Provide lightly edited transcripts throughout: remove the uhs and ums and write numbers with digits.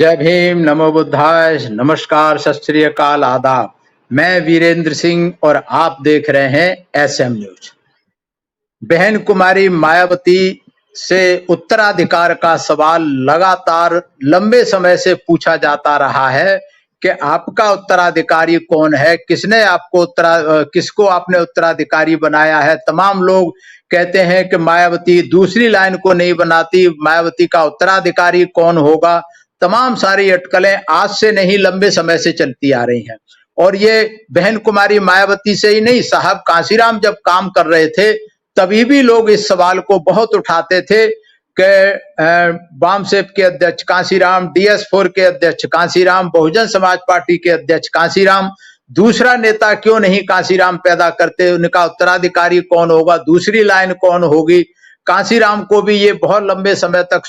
जय भीम, नमो बुद्धाय, नमस्कार, सत श्री अकाल, आदाब। मैं वीरेंद्र सिंह और आप देख रहे हैं एसएम न्यूज। बहन कुमारी मायावती से उत्तराधिकार का सवाल लगातार लंबे समय से पूछा जाता रहा है कि आपका उत्तराधिकारी कौन है, किसको आपने उत्तराधिकारी बनाया है। तमाम लोग कहते हैं कि मायावती दूसरी लाइन को नहीं बनाती, मायावती का उत्तराधिकारी कौन होगा। तमाम सारी अटकलें आज से नहीं, लंबे समय से चलती आ रही हैं। और ये बहन कुमारी मायावती से ही नहीं, साहब कांशीराम जब काम कर रहे थे तभी भी लोग इस सवाल को बहुत उठाते थे कि वामसेप के अध्यक्ष कांशीराम, DS4 के अध्यक्ष कांशीराम, बहुजन समाज पार्टी के अध्यक्ष कांशीराम, दूसरा नेता क्यों नहीं कांशीराम पैदा करते, उनका उत्तराधिकारी कौन होगा, दूसरी लाइन कौन होगी। कांशीराम को भी ये बहुत लंबे समय तक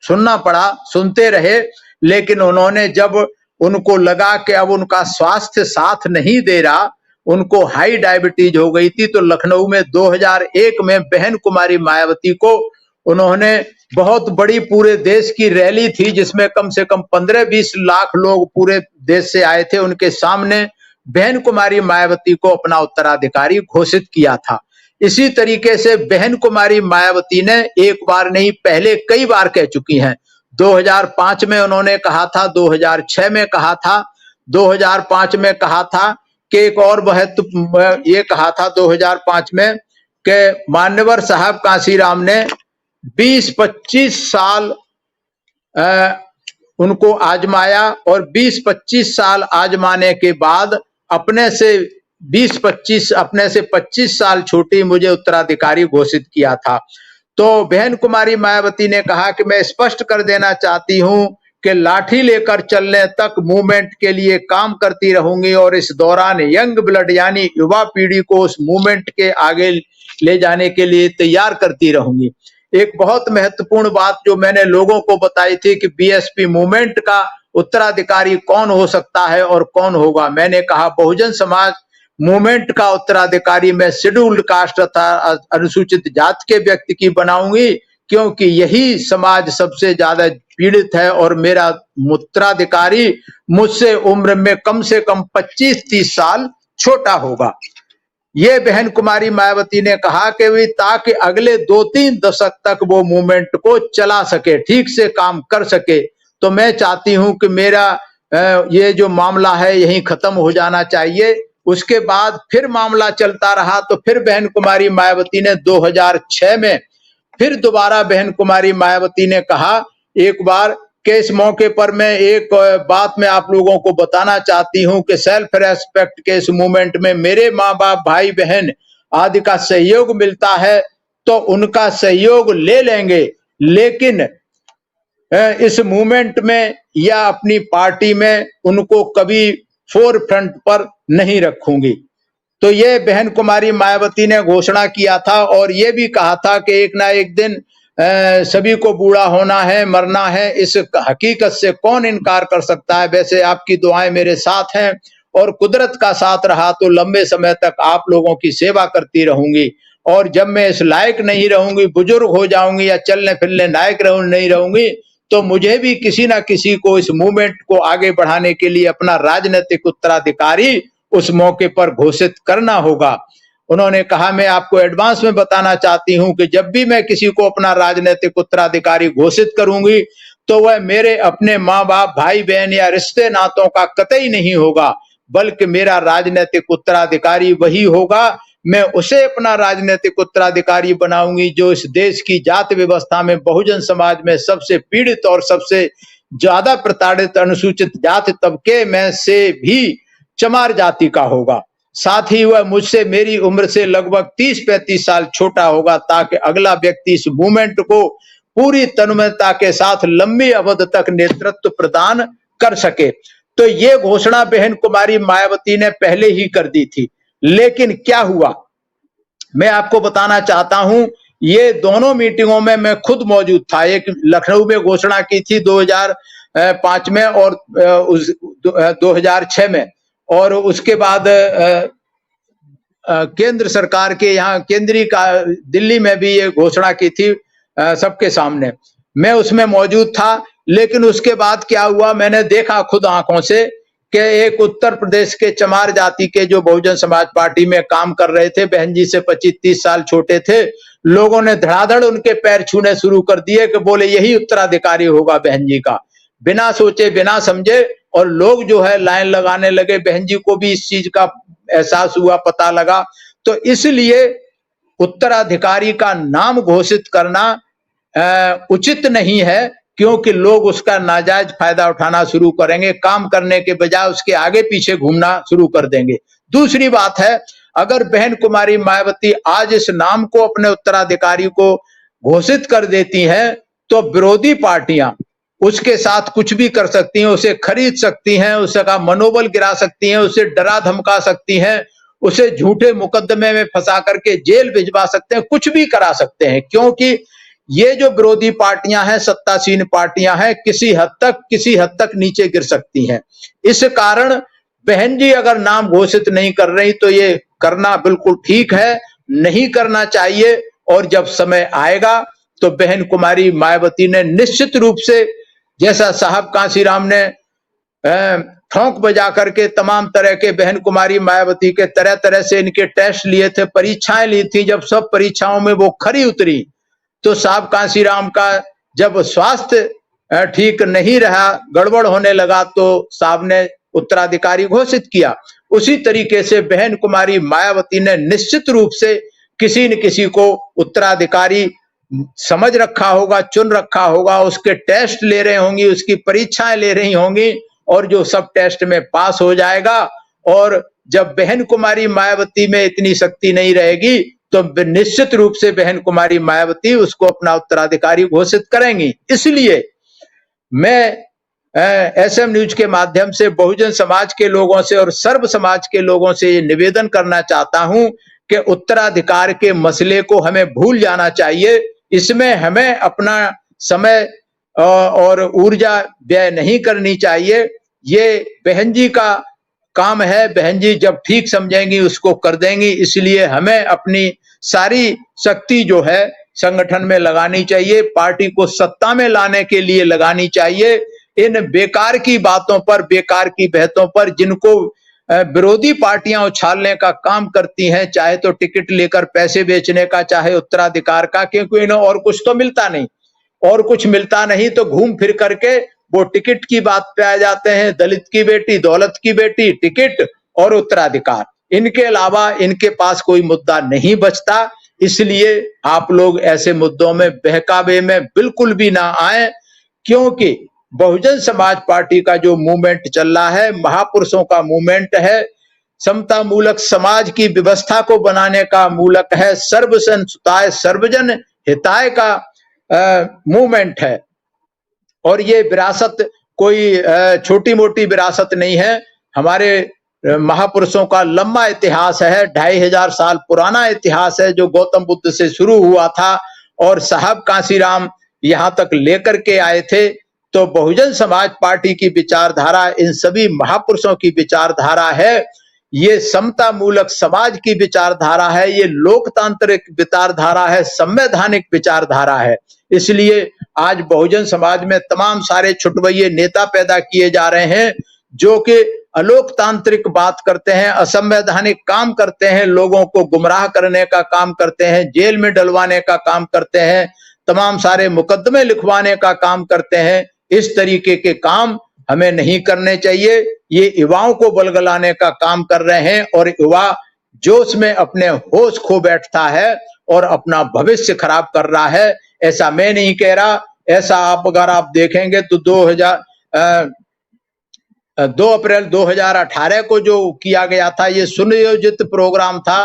सुनना पड़ा, सुनते रहे। लेकिन उन्होंने, जब उनको लगा कि अब उनका स्वास्थ्य साथ नहीं दे रहा, उनको हाई डायबिटीज हो गई थी, तो लखनऊ में 2001 में बहन कुमारी मायावती को उन्होंने, बहुत बड़ी पूरे देश की रैली थी जिसमें कम से कम 15-20 लाख लोग पूरे देश से आए थे, उनके सामने बहन कुमारी मायावती को अपना उत्तराधिकारी घोषित किया था। इसी तरीके से बहन कुमारी मायावती ने एक बार नहीं, पहले कई बार कह चुकी हैं। 2005 में उन्होंने कहा था, 2006 में कहा था, 2005 में कहा था कि एक और ये कहा था 2005 में कि मान्यवर साहब कांशीराम ने 20-25 साल उनको आजमाया और 20-25 साल आजमाने के बाद अपने से 25 साल छोटी मुझे उत्तराधिकारी घोषित किया था। तो बहन कुमारी मायावती ने कहा कि मैं स्पष्ट कर देना चाहती हूं कि लाठी लेकर चलने तक मूवमेंट के लिए काम करती रहूंगी और इस दौरान यंग ब्लड यानी युवा पीढ़ी को उस मूवमेंट के आगे ले जाने के लिए तैयार करती रहूंगी। एक बहुत महत्वपूर्ण बात जो मैंने लोगों को बताई थी कि बीएसपी मूवमेंट का उत्तराधिकारी कौन हो सकता है और कौन होगा, मैंने कहा बहुजन समाज मूवमेंट का उत्तराधिकारी मैं शेड्यूल्ड कास्ट तथा अनुसूचित जाति के व्यक्ति की बनाऊंगी, क्योंकि यही समाज सबसे ज्यादा पीड़ित है और मेरा उत्तराधिकारी मुझसे उम्र में कम से कम 25-30 साल छोटा होगा। ये बहन कुमारी मायावती ने कहा कि वे ताकि अगले 2-3 दशक तक वो मूवमेंट को चला सके, ठीक से काम कर सके। तो मैं चाहती हूं कि मेरा ये जो मामला है यहीं खत्म हो जाना चाहिए। उसके बाद फिर मामला चलता रहा, तो फिर बहन कुमारी मायावती ने 2006 में फिर दोबारा बहन कुमारी मायावती ने कहा एक बार कि इस मौके पर मैं एक बात मैं आप लोगों को बताना चाहती हूं कि सेल्फ रेस्पेक्ट के इस मूवमेंट में मेरे माँ बाप, भाई बहन आदि का सहयोग मिलता है तो उनका सहयोग ले लेंगे, लेकिन इस मूवमेंट में या अपनी पार्टी में उनको कभी फोर फ्रंट पर नहीं रखूंगी। तो ये बहन कुमारी मायावती ने घोषणा किया था और ये भी कहा था कि एक ना एक दिन सभी को बूढ़ा होना है, मरना है। इस हकीकत से कौन इनकार कर सकता है। वैसे आपकी दुआएं मेरे साथ हैं और कुदरत का साथ रहा तो लंबे समय तक आप लोगों की सेवा करती रहूंगी, और जब मैं इस लायक नहीं रहूंगी, बुजुर्ग हो जाऊंगी या चलने फिरने लायक नहीं रहूंगी, तो मुझे भी किसी ना किसी को इस मूवमेंट को आगे बढ़ाने के लिए अपना राजनीतिक उत्तराधिकारी उस मौके पर घोषित करना होगा। उन्होंने कहा मैं आपको एडवांस में बताना चाहती हूं कि जब भी मैं किसी को अपना राजनीतिक उत्तराधिकारी घोषित करूंगी तो वह मेरे अपने माँ बाप, भाई बहन या रिश्ते नातों का कतई नहीं होगा, बल्कि मेरा राजनीतिक उत्तराधिकारी वही होगा। मैं उसे अपना राजनीतिक उत्तराधिकारी बनाऊंगी जो इस देश की जाति व्यवस्था में बहुजन समाज में सबसे पीड़ित और सबसे ज्यादा प्रताड़ित अनुसूचित जाति तबके में से भी चमार जाति का होगा। साथ ही वह मुझसे मेरी उम्र से लगभग 30-35 साल छोटा होगा, ताकि अगला व्यक्ति इस मूवमेंट को पूरी तन्मयता के साथ लंबी अवधि तक नेतृत्व प्रदान कर सके। तो ये घोषणा बहन कुमारी मायावती ने पहले ही कर दी थी, लेकिन क्या हुआ मैं आपको बताना चाहता हूं। ये दोनों मीटिंगों में मैं खुद मौजूद था। एक लखनऊ में घोषणा की थी 2005 में और 2006 में, और उसके बाद केंद्र सरकार के यहाँ केंद्रीय का दिल्ली में भी ये घोषणा की थी सबके सामने। मैं उसमें मौजूद था, लेकिन उसके बाद क्या हुआ, मैंने देखा खुद आंखों से कि एक उत्तर प्रदेश के चमार जाति के जो बहुजन समाज पार्टी में काम कर रहे थे, बहन जी से 25-30 साल छोटे थे, लोगों ने धड़ाधड़ उनके पैर छूने शुरू कर दिए कि बोले यही उत्तराधिकारी होगा बहन जी का, बिना सोचे बिना समझे। और लोग जो है लाइन लगाने लगे, बहन जी को भी इस चीज का एहसास हुआ, पता लगा। तो इसलिए उत्तराधिकारी का नाम घोषित करना उचित नहीं है, क्योंकि लोग उसका नाजायज फायदा उठाना शुरू करेंगे, काम करने के बजाय उसके आगे पीछे घूमना शुरू कर देंगे। दूसरी बात है, अगर बहन कुमारी मायावती आज इस नाम को अपने उत्तराधिकारी को घोषित कर देती हैं, तो विरोधी पार्टियां उसके साथ कुछ भी कर सकती हैं, उसे खरीद सकती हैं, उसका मनोबल गिरा सकती हैं, उसे डरा धमका सकती हैं, उसे झूठे मुकदमे में फंसा करके जेल भिजवा सकते हैं, कुछ भी करा सकते हैं। क्योंकि ये जो विरोधी पार्टियां हैं, सत्तासीन पार्टियां हैं, किसी हद तक नीचे गिर सकती हैं। इस कारण बहन जी अगर नाम घोषित नहीं कर रही तो ये करना बिल्कुल ठीक है, नहीं करना चाहिए। और जब समय आएगा तो बहन कुमारी मायावती ने निश्चित रूप से, जैसा साहब कांशीराम ने ठोंक बजा करके तमाम तरह के बहन कुमारी मायावती के तरह तरह से इनके टेस्ट लिए थे, परीक्षाएं ली थी, जब सब परीक्षाओं में वो खरी उतरी, तो साहब कांशीराम का जब स्वास्थ्य ठीक नहीं रहा, गड़बड़ होने लगा, तो साहब ने उत्तराधिकारी घोषित किया। उसी तरीके से बहन कुमारी मायावती ने निश्चित रूप से किसी न किसी को उत्तराधिकारी समझ रखा होगा, चुन रखा होगा, उसके टेस्ट ले रहे होंगी, उसकी परीक्षाएं ले रही होंगी, और जो सब टेस्ट में पास हो जाएगा। और जब बहन कुमारी मायावती में इतनी शक्ति नहीं रहेगी तो निश्चित रूप से बहन कुमारी मायावती उसको अपना उत्तराधिकारी घोषित करेंगी। इसलिए मैं एसएम न्यूज के माध्यम से बहुजन समाज के लोगों से और सर्व समाज के लोगों से ये निवेदन करना चाहता हूं कि उत्तराधिकार के मसले को हमें भूल जाना चाहिए। इसमें हमें अपना समय और ऊर्जा व्यय नहीं करनी चाहिए। ये बहन जी का काम है, बहन जी जब ठीक समझेंगी उसको कर देंगी। इसलिए हमें अपनी सारी शक्ति जो है संगठन में लगानी चाहिए, पार्टी को सत्ता में लाने के लिए लगानी चाहिए। इन बेकार की बातों पर, बेकार की बहसों पर, जिनको विरोधी पार्टियां उछालने का काम करती हैं, चाहे तो टिकट लेकर पैसे बेचने का, चाहे उत्तराधिकार का, क्योंकि इन्हें और कुछ तो मिलता नहीं, और कुछ मिलता नहीं तो घूम फिर करके वो टिकट की बात पे आ जाते हैं। दलित की बेटी, दौलत की बेटी, टिकट और उत्तराधिकार, इनके अलावा इनके पास कोई मुद्दा नहीं बचता। इसलिए आप लोग ऐसे मुद्दों में, बहकावे में बिल्कुल भी ना आए, क्योंकि बहुजन समाज पार्टी का जो मूवमेंट चल रहा है, महापुरुषों का मूवमेंट है, समता मूलक समाज की व्यवस्था को बनाने का मूलक है, सर्वजन सुताय सर्वजन हिताय का मूवमेंट है। और ये विरासत कोई छोटी मोटी विरासत नहीं है। हमारे महापुरुषों का लंबा इतिहास है, 2500 साल पुराना इतिहास है, जो गौतम बुद्ध से शुरू हुआ था और साहब कांशीराम यहाँ तक लेकर के आए थे। तो बहुजन समाज पार्टी की विचारधारा इन सभी महापुरुषों की विचारधारा है, ये समता मूलक समाज की विचारधारा है, ये लोकतांत्रिक विचारधारा है, संवैधानिक विचारधारा है। इसलिए आज बहुजन समाज में तमाम सारे छुटवैये नेता पैदा किए जा रहे हैं, जो कि अलोकतांत्रिक बात करते हैं, असंवैधानिक काम करते हैं, लोगों को गुमराह करने का काम करते हैं, जेल में डलवाने का काम करते हैं, तमाम सारे मुकदमे लिखवाने का काम करते हैं। इस तरीके के काम हमें नहीं करने चाहिए। ये युवाओं को बलगलाने का काम कर रहे हैं और युवा जोश में अपने होश खो बैठता है और अपना भविष्य खराब कर रहा है। ऐसा मैं नहीं कह रहा, ऐसा अगर आप देखेंगे तो 2 अप्रैल 2018 को जो किया गया था, ये सुनियोजित प्रोग्राम था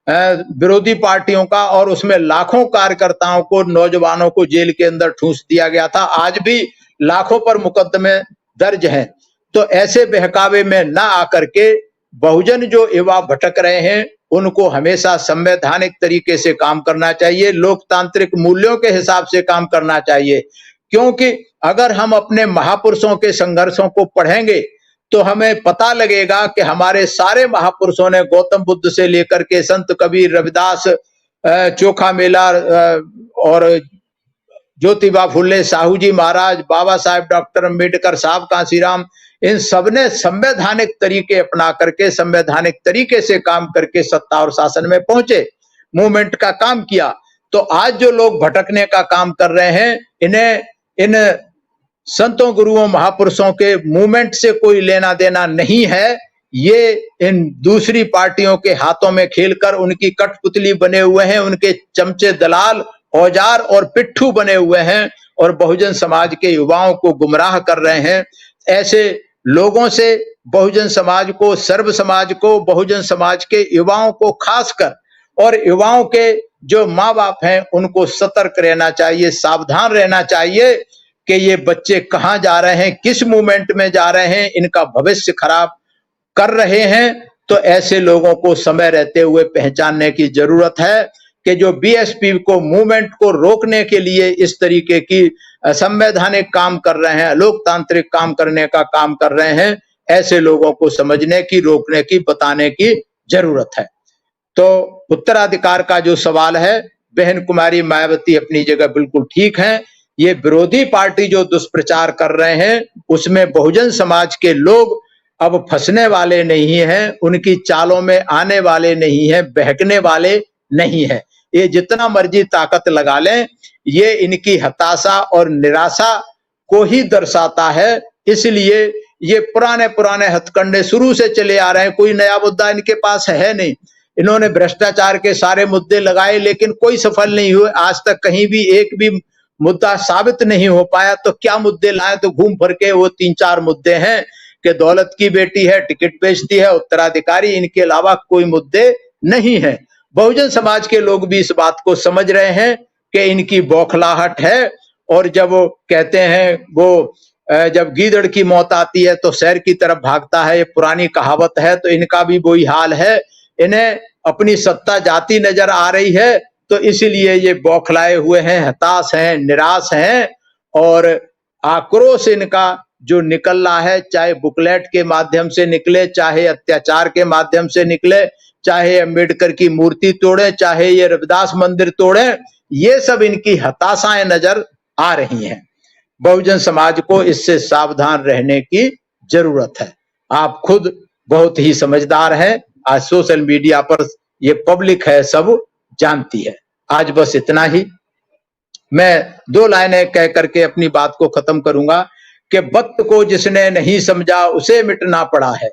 विरोधी पार्टियों का, और उसमें लाखों कार्यकर्ताओं को, नौजवानों को जेल के अंदर ठूंस दिया गया था। आज भी लाखों पर मुकदमे दर्ज हैं। तो ऐसे बहकावे में ना आकर के बहुजन जो युवा भटक रहे हैं, उनको हमेशा संवैधानिक तरीके से काम करना चाहिए, लोकतांत्रिक मूल्यों के हिसाब से काम करना चाहिए। क्योंकि अगर हम अपने महापुरुषों के संघर्षों को पढ़ेंगे तो हमें पता लगेगा कि हमारे सारे महापुरुषों ने गौतम बुद्ध से लेकर के संत कबीर, रविदास, चोखा मेला और ज्योतिबा फुले, साहू जी महाराज, बाबा साहेब डॉक्टर अंबेडकर साहब, कांसीराम, इन सबने संवैधानिक तरीके अपना करके, संवैधानिक तरीके से काम करके सत्ता और शासन में पहुंचे, मूवमेंट का काम किया। तो आज जो लोग भटकने का काम कर रहे हैं, इन्हें इन संतों, गुरुओं, महापुरुषों के मूवमेंट से कोई लेना देना नहीं है। ये इन दूसरी पार्टियों के हाथों में खेलकर उनकी कठपुतली बने हुए हैं, उनके चमचे, दलाल, औजार और पिट्ठू बने हुए हैं और बहुजन समाज के युवाओं को गुमराह कर रहे हैं। ऐसे लोगों से बहुजन समाज को, सर्व समाज को, बहुजन समाज के युवाओं को खासकर, और युवाओं के जो माँ बाप हैं उनको सतर्क रहना चाहिए, सावधान रहना चाहिए कि ये बच्चे कहाँ जा रहे हैं, किस मूवमेंट में जा रहे हैं, इनका भविष्य खराब कर रहे हैं। तो ऐसे लोगों को समय रहते हुए पहचानने की जरूरत है कि जो बीएसपी को, मूवमेंट को रोकने के लिए इस तरीके की संवैधानिक काम कर रहे हैं, लोकतांत्रिक काम करने का काम कर रहे हैं, ऐसे लोगों को समझने की, रोकने की, बताने की जरूरत है। तो उत्तराधिकार का जो सवाल है, बहन कुमारी मायावती अपनी जगह बिल्कुल ठीक है। ये विरोधी पार्टी जो दुष्प्रचार कर रहे हैं उसमें बहुजन समाज के लोग अब फंसने वाले नहीं हैं, उनकी चालों में आने वाले नहीं हैं, बहकने वाले नहीं हैं। ये जितना मर्जी ताकत लगा लें, ये इनकी हताशा और निराशा को ही दर्शाता है। इसलिए ये पुराने पुराने हथकंडे शुरू से चले आ रहे हैं, कोई नया मुद्दा इनके पास है नहीं। इन्होंने भ्रष्टाचार के सारे मुद्दे लगाए लेकिन कोई सफल नहीं हुए, आज तक कहीं भी एक भी मुद्दा साबित नहीं हो पाया। तो क्या मुद्दे लाए, तो घूम फिर के वो 3-4 मुद्दे हैं कि दौलत की बेटी है, टिकट बेचती है, उत्तराधिकारी, इनके अलावा कोई मुद्दे नहीं है। बहुजन समाज के लोग भी इस बात को समझ रहे हैं कि इनकी बौखलाहट है, और जब वो कहते हैं वो जब गीदड़ की मौत आती है तो शहर की तरफ भागता है, ये पुरानी कहावत है, तो इनका भी वही हाल है। इन्हें अपनी सत्ता जाती नजर आ रही है, तो इसीलिए ये बौखलाए हुए हैं, हताश हैं, निराश हैं, और आक्रोश इनका जो निकल रहा है, चाहे बुकलेट के माध्यम से निकले, चाहे अत्याचार के माध्यम से निकले, चाहे अंबेडकर की मूर्ति तोड़े, चाहे ये रविदास मंदिर तोड़े, ये सब इनकी हताशाएं नजर आ रही हैं। बहुजन समाज को इससे सावधान रहने की जरूरत है। आप खुद बहुत ही समझदार हैं, आज सोशल मीडिया पर ये पब्लिक है, सब जानती है। आज बस इतना ही। मैं 2 लाइनें कह करके अपनी बात को खत्म करूंगा कि वक्त को जिसने नहीं समझा उसे मिटना पड़ा है,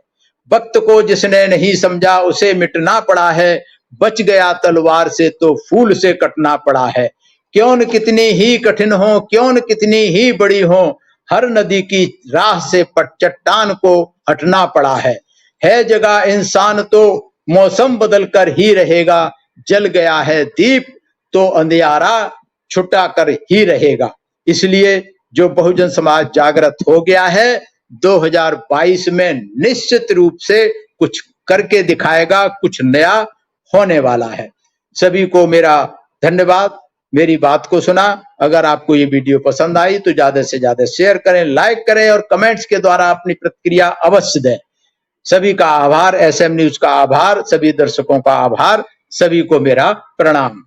वक्त को जिसने नहीं समझा उसे मिटना पड़ा है, बच गया तलवार से तो फूल से कटना पड़ा है। क्यों न कितनी ही कठिन हो, क्यों न कितनी ही बड़ी हो, हर नदी की राह से चट्टान को हटना पड़ा है जगह इंसान तो मौसम बदल कर ही रहेगा, जल गया है दीप तो अंधियारा छुटा कर ही रहेगा। इसलिए जो बहुजन समाज जागृत हो गया है, 2022 में निश्चित रूप से कुछ करके दिखाएगा, कुछ नया होने वाला है। सभी को मेरा धन्यवाद, मेरी बात को सुना। अगर आपको ये वीडियो पसंद आई तो ज्यादा से ज्यादा शेयर करें, लाइक करें और कमेंट्स के द्वारा अपनी प्रतिक्रिया अवश्य दें। सभी का आभार, एसएम न्यूज का आभार, सभी दर्शकों का आभार, सभी को मेरा प्रणाम।